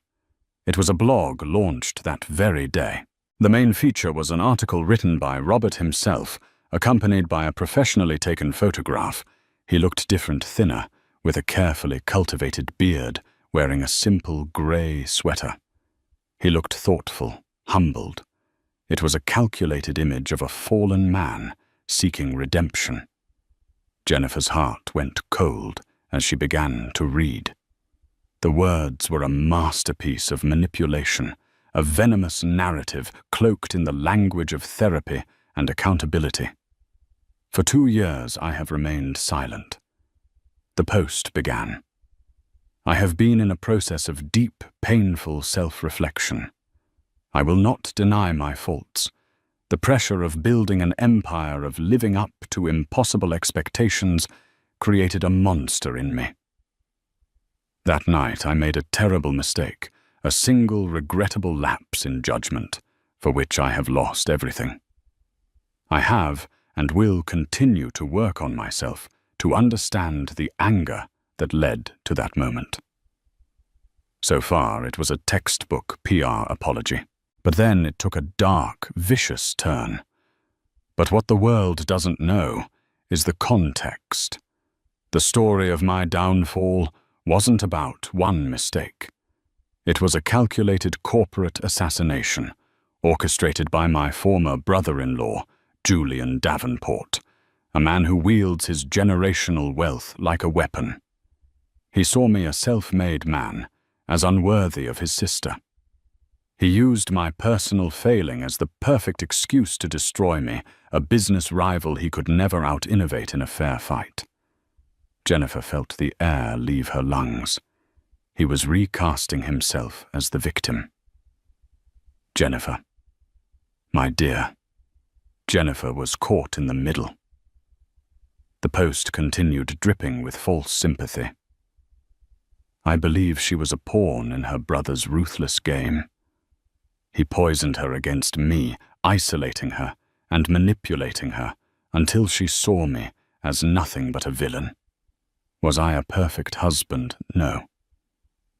It was a blog launched that very day. The main feature was an article written by Robert himself, accompanied by a professionally taken photograph. He looked different, thinner, with a carefully cultivated beard, wearing a simple grey sweater. He looked thoughtful, humbled. It was a calculated image of a fallen man seeking redemption. Jennifer's heart went cold as she began to read. The words were a masterpiece of manipulation, a venomous narrative cloaked in the language of therapy and accountability. "For 2 years I have remained silent." The post began. "I have been in a process of deep, painful self-reflection. I will not deny my faults. The pressure of building an empire, of living up to impossible expectations, created a monster in me. That night I made a terrible mistake, a single regrettable lapse in judgment, for which I have lost everything. I have and will continue to work on myself to understand the anger that led to that moment." So far, it was a textbook PR apology. But then it took a dark, vicious turn. But what the world doesn't know is the context. The story of my downfall wasn't about one mistake. It was a calculated corporate assassination, orchestrated by my former brother-in-law, Julian Davenport, a man who wields his generational wealth like a weapon. He saw me a self-made man, as unworthy of his sister. He used my personal failing as the perfect excuse to destroy me, a business rival he could never out-innovate in a fair fight. Jennifer felt the air leave her lungs. He was recasting himself as the victim. Jennifer. My dear. Jennifer was caught in the middle. The post continued dripping with false sympathy. I believe she was a pawn in her brother's ruthless game. He poisoned her against me, isolating her and manipulating her until she saw me as nothing but a villain. Was I a perfect husband? No.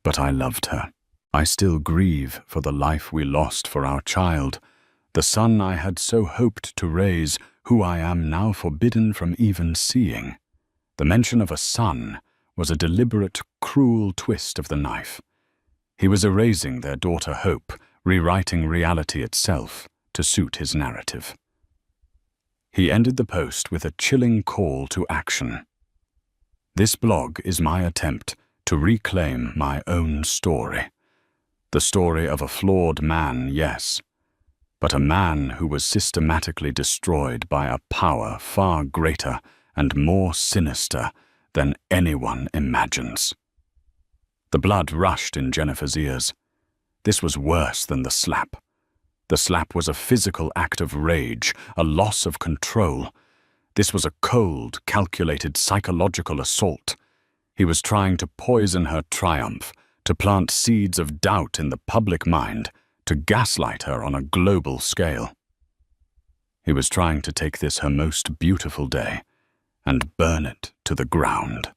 But I loved her. I still grieve for the life we lost for our child, the son I had so hoped to raise, who I am now forbidden from even seeing. The mention of a son was a deliberate, cruel twist of the knife. He was erasing their daughter Hope, rewriting reality itself to suit his narrative. He ended the post with a chilling call to action. This blog is my attempt to reclaim my own story. The story of a flawed man, yes, but a man who was systematically destroyed by a power far greater and more sinister than anyone imagines. The blood rushed in Jennifer's ears. This was worse than the slap. The slap was a physical act of rage, a loss of control. This was a cold, calculated psychological assault. He was trying to poison her triumph, to plant seeds of doubt in the public mind, to gaslight her on a global scale. He was trying to take this her most beautiful day and burn it to the ground.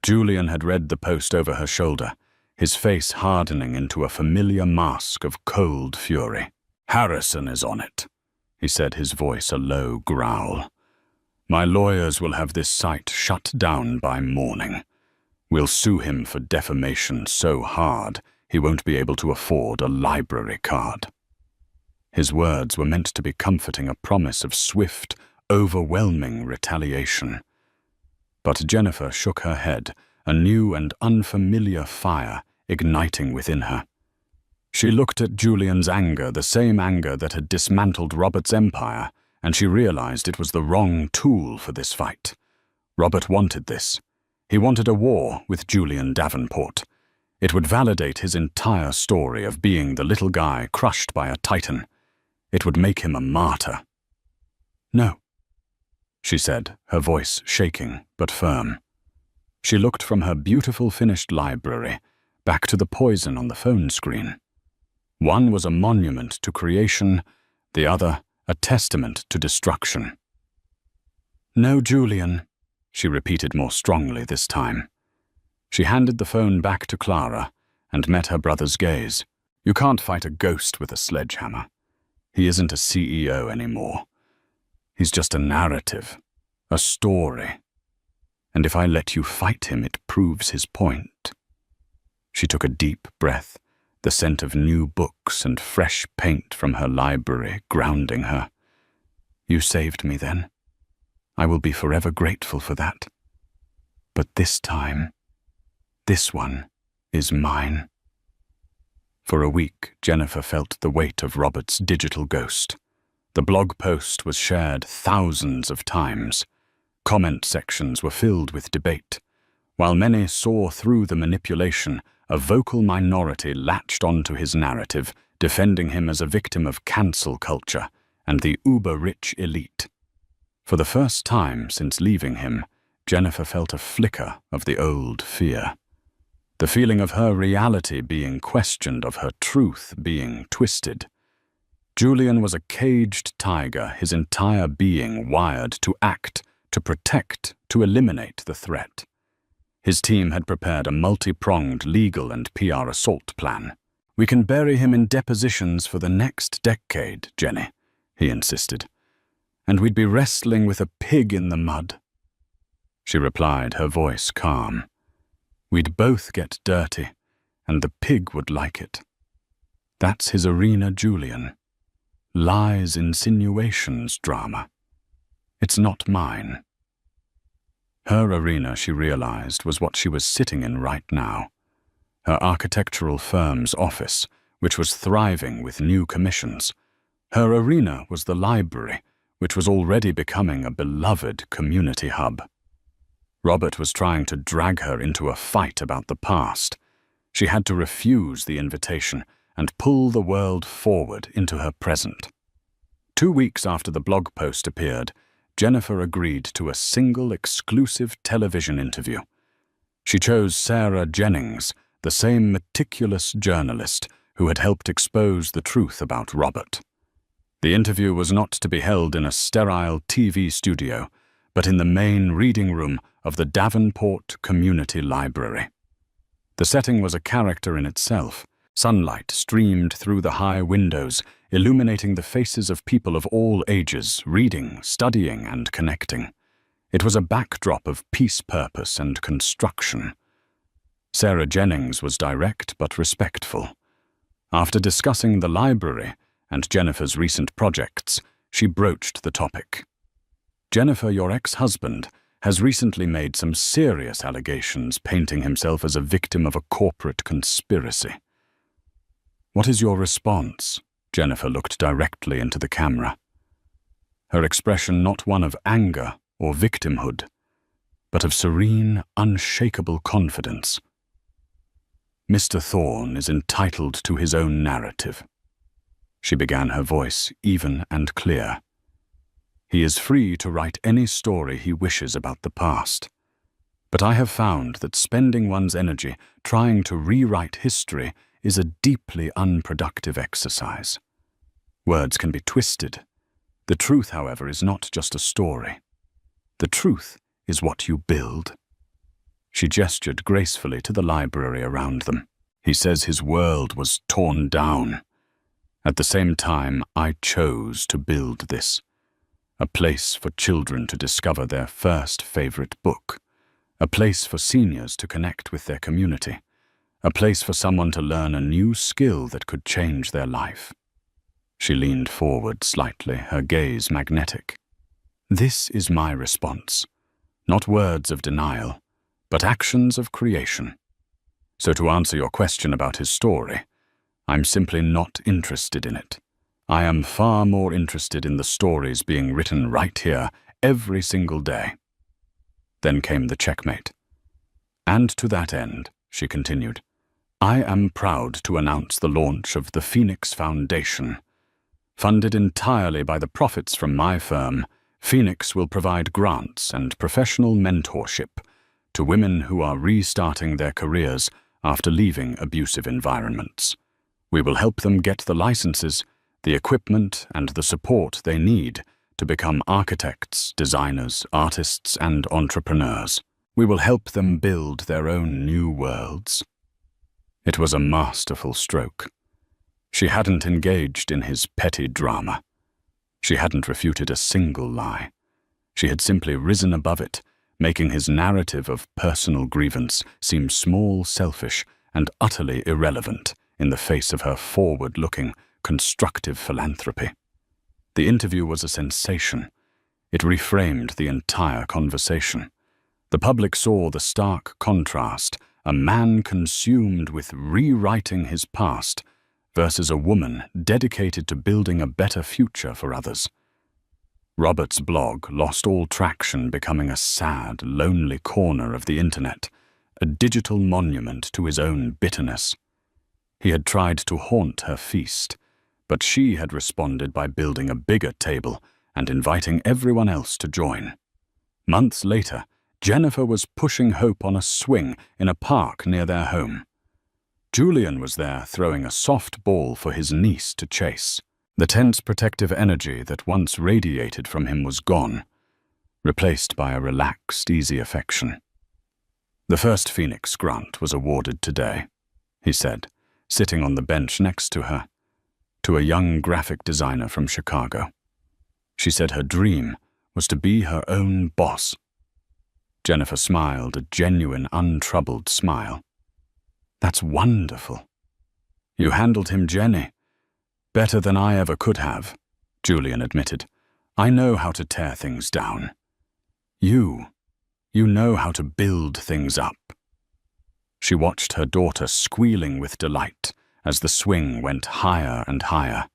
Julian had read the post over her shoulder, his face hardening into a familiar mask of cold fury. "Harrison is on it," he said, his voice a low growl. "My lawyers will have this site shut down by morning. We'll sue him for defamation so hard he won't be able to afford a library card." His words were meant to be comforting, a promise of swift, overwhelming retaliation. But Jennifer shook her head, a new and unfamiliar fire igniting within her. She looked at Julian's anger, the same anger that had dismantled Robert's empire, and she realized it was the wrong tool for this fight. Robert wanted this. He wanted a war with Julian Davenport. It would validate his entire story of being the little guy crushed by a titan. It would make him a martyr. "No," she said, her voice shaking but firm. She looked from her beautiful finished library back to the poison on the phone screen. One was a monument to creation, the other a testament to destruction. "No, Julian," she repeated more strongly this time. She handed the phone back to Clara and met her brother's gaze. "You can't fight a ghost with a sledgehammer. He isn't a CEO anymore. He's just a narrative, a story. And if I let you fight him, it proves his point." She took a deep breath, the scent of new books and fresh paint from her library grounding her. "You saved me then. I will be forever grateful for that. But this time, this one is mine." For a week, Jennifer felt the weight of Robert's digital ghost. The blog post was shared thousands of times. Comment sections were filled with debate. While many saw through the manipulation, a vocal minority latched onto his narrative, defending him as a victim of cancel culture and the uber-rich elite. For the first time since leaving him, Jennifer felt a flicker of the old fear. The feeling of her reality being questioned, of her truth being twisted. Julian was a caged tiger, his entire being wired to act, to protect, to eliminate the threat. His team had prepared a multi-pronged legal and PR assault plan. "We can bury him in depositions for the next decade, Jenny," he insisted. "And we'd be wrestling with a pig in the mud." She replied, her voice calm. "We'd both get dirty, and the pig would like it. That's his arena, Julian. Lies, insinuations, drama. It's not mine." Her arena, she realized, was what she was sitting in right now. Her architectural firm's office, which was thriving with new commissions. Her arena was the library, which was already becoming a beloved community hub. Robert was trying to drag her into a fight about the past. She had to refuse the invitation and pull the world forward into her present. 2 weeks after the blog post appeared, Jennifer agreed to a single exclusive television interview. She chose Sarah Jennings, the same meticulous journalist who had helped expose the truth about Robert. The interview was not to be held in a sterile TV studio, but in the main reading room of the Davenport Community Library. The setting was a character in itself. Sunlight streamed through the high windows, illuminating the faces of people of all ages, reading, studying, and connecting. It was a backdrop of peace, purpose, and construction. Sarah Jennings was direct but respectful. After discussing the library and Jennifer's recent projects, she broached the topic. "Jennifer, your ex-husband, has recently made some serious allegations, painting himself as a victim of a corporate conspiracy. What is your response?" Jennifer looked directly into the camera. Her expression not one of anger or victimhood, but of serene, unshakable confidence. "Mr. Thorne is entitled to his own narrative." She began, her voice even and clear. "He is free to write any story he wishes about the past. But I have found that spending one's energy trying to rewrite history is a deeply unproductive exercise. Words can be twisted. The truth, however, is not just a story. The truth is what you build." She gestured gracefully to the library around them. "He says his world was torn down. At the same time, I chose to build this. A place for children to discover their first favorite book. A place for seniors to connect with their community. A place for someone to learn a new skill that could change their life." She leaned forward slightly, her gaze magnetic. "This is my response. Not words of denial, but actions of creation. So to answer your question about his story, I'm simply not interested in it. I am far more interested in the stories being written right here, every single day. Then came the checkmate. And to that end, she continued, I am proud to announce the launch of the Phoenix Foundation. Funded entirely by the profits from my firm, Phoenix will provide grants and professional mentorship to women who are restarting their careers after leaving abusive environments. We will help them get the licenses, the equipment, and the support they need to become architects, designers, artists, and entrepreneurs. We will help them build their own new worlds. It was a masterful stroke. She hadn't engaged in his petty drama. She hadn't refuted a single lie. She had simply risen above it, making his narrative of personal grievance seem small, selfish, and utterly irrelevant in the face of her forward-looking, constructive philanthropy. The interview was a sensation. It reframed the entire conversation. The public saw the stark contrast, a man consumed with rewriting his past versus a woman dedicated to building a better future for others. Robert's blog lost all traction, becoming a sad, lonely corner of the internet, a digital monument to his own bitterness. He had tried to haunt her feast, but she had responded by building a bigger table and inviting everyone else to join. Months later, Jennifer was pushing Hope on a swing in a park near their home. Julian was there throwing a soft ball for his niece to chase. The tense protective energy that once radiated from him was gone, replaced by a relaxed, easy affection. The first Phoenix grant was awarded today, he said, sitting on the bench next to her, to a young graphic designer from Chicago. She said her dream was to be her own boss. Jennifer smiled, a genuine, untroubled smile. That's wonderful. You handled him, Jenny. Better than I ever could have, Julian admitted. I know how to tear things down. You know how to build things up. She watched her daughter squealing with delight as the swing went higher and higher.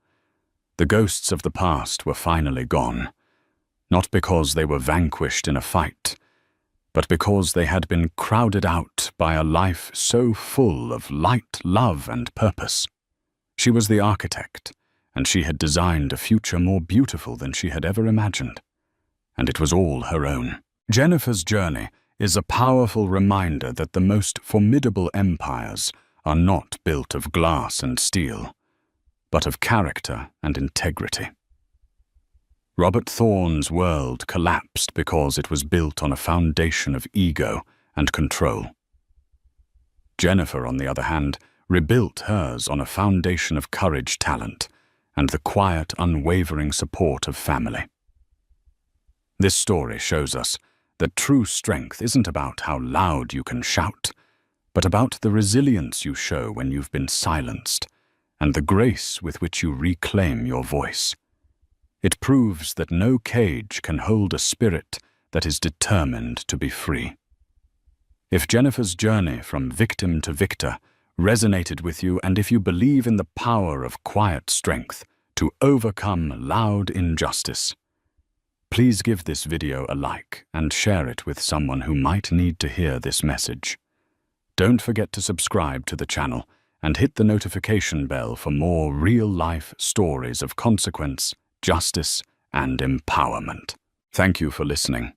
The ghosts of the past were finally gone, not because they were vanquished in a fight, but because they had been crowded out by a life so full of light, love, and purpose. She was the architect, and she had designed a future more beautiful than she had ever imagined. And it was all her own. Jennifer's journey is a powerful reminder that the most formidable empires are not built of glass and steel, but of character and integrity. Robert Thorne's world collapsed because it was built on a foundation of ego and control. Jennifer, on the other hand, rebuilt hers on a foundation of courage, talent, and the quiet, unwavering support of family. This story shows us that true strength isn't about how loud you can shout, but about the resilience you show when you've been silenced, and the grace with which you reclaim your voice. It proves that no cage can hold a spirit that is determined to be free. If Jennifer's journey from victim to victor resonated with you, and if you believe in the power of quiet strength to overcome loud injustice, please give this video a like and share it with someone who might need to hear this message. Don't forget to subscribe to the channel and hit the notification bell for more real-life stories of consequence, justice, and empowerment. Thank you for listening.